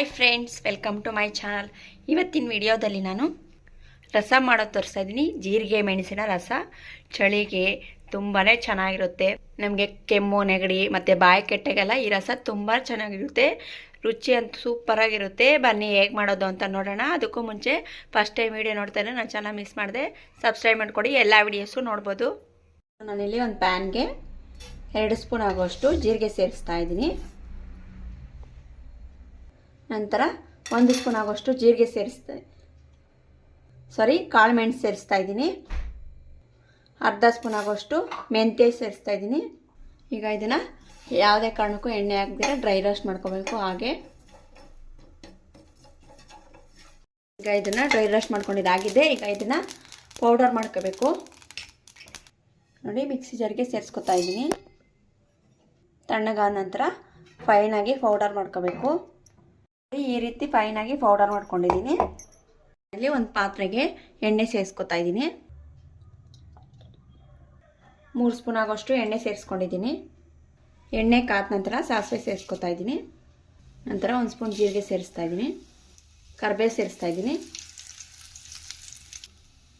Hi friends, welcome to my channel. ಇವತ್ತಿನ ವಿಡಿಯೋದಲ್ಲಿ ನಾನು ರಸ ಮಾಡೋದು ತೋರಿಸ್ತಾ ಇದ್ದೀನಿ. ಜೀರಿಗೆ ಮೆಣಸಿನ ರಸ ಚಳಿಗೆ ತುಂಬಾ ಚೆನ್ನಾಗಿರುತ್ತೆ. ನಮಗೆ ಕೆಮ್ಮು ನೆಗಡಿ ಮತ್ತು ಬಾಯಿ ಕೆಟ್ಟಗೆಲ್ಲ ಈ ರಸ ತುಂಬ ಚೆನ್ನಾಗಿರುತ್ತೆ. ರುಚಿ ಅಂತೂ ಸೂಪರಾಗಿರುತ್ತೆ. ಬನ್ನಿ ಹೇಗೆ ಮಾಡೋದು ಅಂತ ನೋಡೋಣ. ಅದಕ್ಕೂ ಮುಂಚೆ ಫಸ್ಟ್ ಟೈಮ್ ವಿಡಿಯೋ ನೋಡ್ತಾನೆ ನನ್ನ ಚಾನಲ್ ಮಿಸ್ ಮಾಡಿದೆ ಸಬ್ಸ್ಕ್ರೈಬ್ ಮಾಡಿಕೊಡಿ. ಎಲ್ಲ ವಿಡಿಯೋಸು ನೋಡ್ಬೋದು. ನಾನಿಲ್ಲಿ ಒಂದು ಪ್ಯಾನ್ಗೆ 2 ಸ್ಪೂನ್ ಆಗುವಷ್ಟು ಜೀರಿಗೆ ಸೇರಿಸ್ತಾ ಇದ್ದೀನಿ. ನಂತರ 1 ಸ್ಪೂನ್ ಆಗೋಷ್ಟು ಜೀರಿಗೆ ಕಾಳು ಮೆಣಸು ಸೇರಿಸ್ತಾ ಇದ್ದೀನಿ. ಅರ್ಧ ಸ್ಪೂನ್ ಆಗೋಷ್ಟು ಮೆಂತ್ಯ ಸೇರಿಸ್ತಾ ಇದ್ದೀನಿ. ಈಗ ಇದನ್ನು ಯಾವುದೇ ಕಾರಣಕ್ಕೂ ಎಣ್ಣೆ ಹಾಕ್ದಿರ ಡ್ರೈ ರೋಸ್ಟ್ ಮಾಡ್ಕೋಬೇಕು. ಈಗ ಇದನ್ನು ಡ್ರೈ ರೋಸ್ಟ್ ಮಾಡ್ಕೊಂಡಿದ್ದಾಗಿದೆ. ಈಗ ಇದನ್ನು ಪೌಡರ್ ಮಾಡ್ಕೋಬೇಕು. ನೋಡಿ, ಮಿಕ್ಸಿ ಜಾರಿಗೆ ಸೇರಿಸ್ಕೊತಾ ಇದ್ದೀನಿ. ತಣ್ಣಗಾದ ನಂತರ ಫೈನಾಗಿ ಪೌಡರ್ ಮಾಡ್ಕೋಬೇಕು. ಈ ರೀತಿ ಫೈನಾಗಿ ಪೌಡರ್ ಮಾಡ್ಕೊಂಡಿದ್ದೀನಿ. ಇಲ್ಲಿ ಒಂದು ಪಾತ್ರೆಗೆ ಎಣ್ಣೆ ಸೇರಿಸ್ಕೊತಾ ಇದ್ದೀನಿ. 3 ಸ್ಪೂನ್ ಆಗೋಷ್ಟು ಎಣ್ಣೆ ಸೇರಿಸ್ಕೊಂಡಿದ್ದೀನಿ. ಎಣ್ಣೆ ಕಾದ ನಂತರ ಸಾಸಿವೆ ಸೇರಿಸ್ಕೊತಾ ಇದ್ದೀನಿ. ನಂತರ 1 ಸ್ಪೂನ್ ಜೀರಿಗೆ ಸೇರಿಸ್ತಾ ಇದ್ದೀನಿ. ಕರಿಬೇವು ಸೇರಿಸ್ತಾ ಇದ್ದೀನಿ.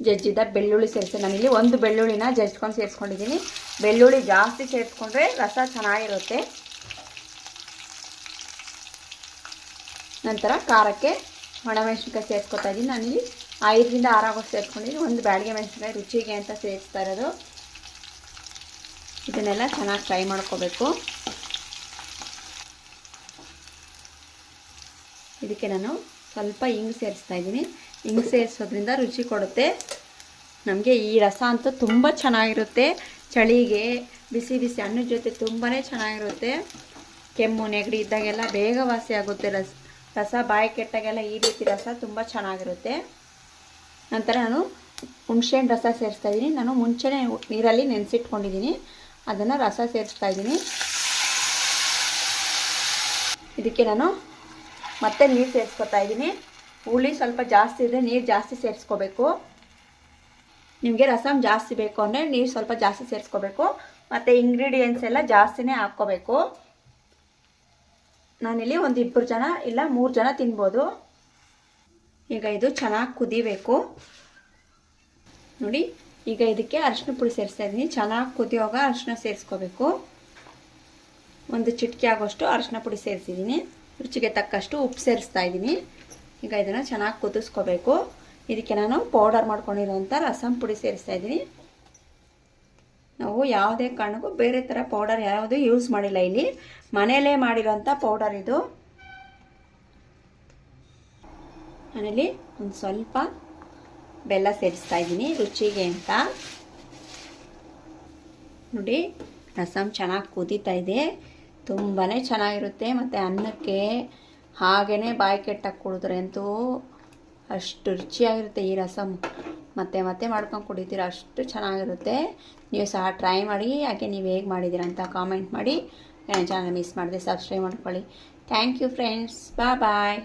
ಜಜ್ಜಿದ ಬೆಳ್ಳುಳ್ಳಿ ನಾನಿಲ್ಲಿ 1 ಬೆಳ್ಳುಳ್ಳಿನ ಜಜ್ಕೊಂಡು ಸೇರಿಸ್ಕೊಂಡಿದ್ದೀನಿ. ಬೆಳ್ಳುಳ್ಳಿ ಜಾಸ್ತಿ ಸೇರಿಸ್ಕೊಂಡ್ರೆ ರಸ ಚೆನ್ನಾಗಿರುತ್ತೆ. ನಂತರ ಖಾರಕ್ಕೆ ಒಣಮೆಣಸಿನ್ಕಾಯಿ ಸೇರಿಸ್ಕೊತಾ ಇದ್ದೀನಿ. ನಾನಿಲ್ಲಿ 5ರಿಂದ 6 ಆಗೋಷ್ಟು ಸೇರಿಸ್ಕೊಂಡಿದ್ದೀನಿ. 1 ಬ್ಯಾಡಿಗೆ ಮೆಣಸಿನ್ಕಾಯಿ ರುಚಿಗೆ ಅಂತ ಸೇರಿಸ್ತಾ ಇರೋದು. ಇದನ್ನೆಲ್ಲ ಚೆನ್ನಾಗಿ ಫ್ರೈ ಮಾಡ್ಕೋಬೇಕು. ಇದಕ್ಕೆ ನಾನು ಸ್ವಲ್ಪ ಹಿಂಗು ಸೇರಿಸ್ತಾ ಇದ್ದೀನಿ. ಹಿಂಗು ಸೇರಿಸೋದ್ರಿಂದ ರುಚಿ ಕೊಡುತ್ತೆ. ನಮಗೆ ಈ ರಸ ಅಂತೂ ತುಂಬ ಚೆನ್ನಾಗಿರುತ್ತೆ. ಚಳಿಗೆ ಬಿಸಿ ಬಿಸಿ ಅನ್ನದ ಜೊತೆ ತುಂಬಾ ಚೆನ್ನಾಗಿರುತ್ತೆ. ಕೆಮ್ಮು ನೆಗಡಿ ಇದ್ದಾಗೆಲ್ಲ ಬೇಗ ವಾಸಿ ಆಗುತ್ತೆ. ರಸ ಬಾಯಿ ಕೆಟ್ಟಾಗೆಲ್ಲ ಈ ರೀತಿ ರಸ ತುಂಬ ಚೆನ್ನಾಗಿರುತ್ತೆ. ನಂತರ ನಾನು ಹುಣಸೆಹಣ್ಣು ರಸ ಸೇರಿಸ್ತಾ ಇದ್ದೀನಿ. ನಾನು ಮುಂಚೆನೇ ನೀರಲ್ಲಿ ನೆನೆಸಿಟ್ಕೊಂಡಿದ್ದೀನಿ. ಅದನ್ನು ರಸ ಸೇರಿಸ್ತಾ ಇದ್ದೀನಿ. ಇದಕ್ಕೆ ನಾನು ಮತ್ತೆ ನೀರು ಸೇರಿಸ್ಕೊತಾ ಇದ್ದೀನಿ. ಹುಳಿ ಸ್ವಲ್ಪ ಜಾಸ್ತಿ ಇದ್ದರೆ ನೀರು ಜಾಸ್ತಿ ಸೇರಿಸ್ಕೋಬೇಕು. ನಿಮಗೆ ರಸಮ್ ಜಾಸ್ತಿ ಬೇಕು ಅಂದರೆ ನೀರು ಸ್ವಲ್ಪ ಜಾಸ್ತಿ ಸೇರಿಸ್ಕೋಬೇಕು. ಮತ್ತು ಇಂಗ್ರೀಡಿಯೆಂಟ್ಸ್ ಎಲ್ಲ ಜಾಸ್ತಿನೇ ಹಾಕ್ಕೋಬೇಕು. ನಾನಿಲ್ಲಿ 1-2 ಜನ ಇಲ್ಲ 3 ಜನ ತಿನ್ಬೋದು. ಈಗ ಇದು ಚೆನ್ನಾಗಿ ಕುದಿಬೇಕು. ನೋಡಿ, ಈಗ ಇದಕ್ಕೆ ಅರಿಶಿನ ಪುಡಿ ಸೇರಿಸ್ತಾ ಇದ್ದೀನಿ. ಚೆನ್ನಾಗಿ ಕುದಿಯೋವಾಗ ಅರಿಶಿನ ಸೇರಿಸ್ಕೋಬೇಕು. 1 ಚಿಟಿಕೆ ಆಗೋಷ್ಟು ಅರಿಶಿನ ಪುಡಿ ಸೇರಿಸಿದ್ದೀನಿ. ರುಚಿಗೆ ತಕ್ಕಷ್ಟು ಉಪ್ಪು ಸೇರಿಸ್ತಾ ಇದ್ದೀನಿ. ಈಗ ಇದನ್ನು ಚೆನ್ನಾಗಿ ಕುದಿಸ್ಕೋಬೇಕು. ಇದಕ್ಕೆ ನಾನು ಪೌಡರ್ ಮಾಡ್ಕೊಂಡಿರೋಂಥ ರಸಂ ಪುಡಿ ಸೇರಿಸ್ತಾ ಇದ್ದೀನಿ. ನಾವು ಯಾವುದೇ ಕಾರಣಕ್ಕೂ ಬೇರೆ ಥರ ಪೌಡರ್ ಯಾವುದು ಯೂಸ್ ಮಾಡಿಲ್ಲ. ಇಲ್ಲಿ ಮನೆಯಲ್ಲೇ ಮಾಡಿರೋಂಥ ಪೌಡರ್ ಇದು. ನಾನಿಲ್ಲಿ ಒಂದು ಸ್ವಲ್ಪ ಬೆಲ್ಲ ಸೇರಿಸ್ತಾ ಇದ್ದೀನಿ ರುಚಿಗೆ ಅಂತ. ನೋಡಿ, ರಸಮ್ ಚೆನ್ನಾಗಿ ಕುದೀತಾ ಇದೆ. ತುಂಬಾ ಚೆನ್ನಾಗಿರುತ್ತೆ. ಮತ್ತು ಅನ್ನಕ್ಕೆ ಹಾಗೇ ಬಾಯಿ ಕೆಟ್ಟಾಗಿ ಕುಡಿದ್ರೆ ಅಂತೂ ಅಷ್ಟು ರುಚಿಯಾಗಿರುತ್ತೆ ಈ ರಸಮ್. ಮತ್ತೆ ಮಾಡ್ಕೊಂಡು ಕುಡಿತೀರ, ಅಷ್ಟು ಚೆನ್ನಾಗಿರುತ್ತೆ. ನೀವು ಸಹ ಟ್ರೈ ಮಾಡಿ. ಹಾಗೆ ನೀವು ಹೇಗೆ ಮಾಡಿದ್ದೀರ ಅಂತ ಕಾಮೆಂಟ್ ಮಾಡಿ. ನನ್ನ ಚಾನಲ್ ಮಿಸ್ ಮಾಡಿದೆ ಸಬ್ಸ್ಕ್ರೈಬ್ ಮಾಡ್ಕೊಳ್ಳಿ. Thank you friends. ಬಾಯ್.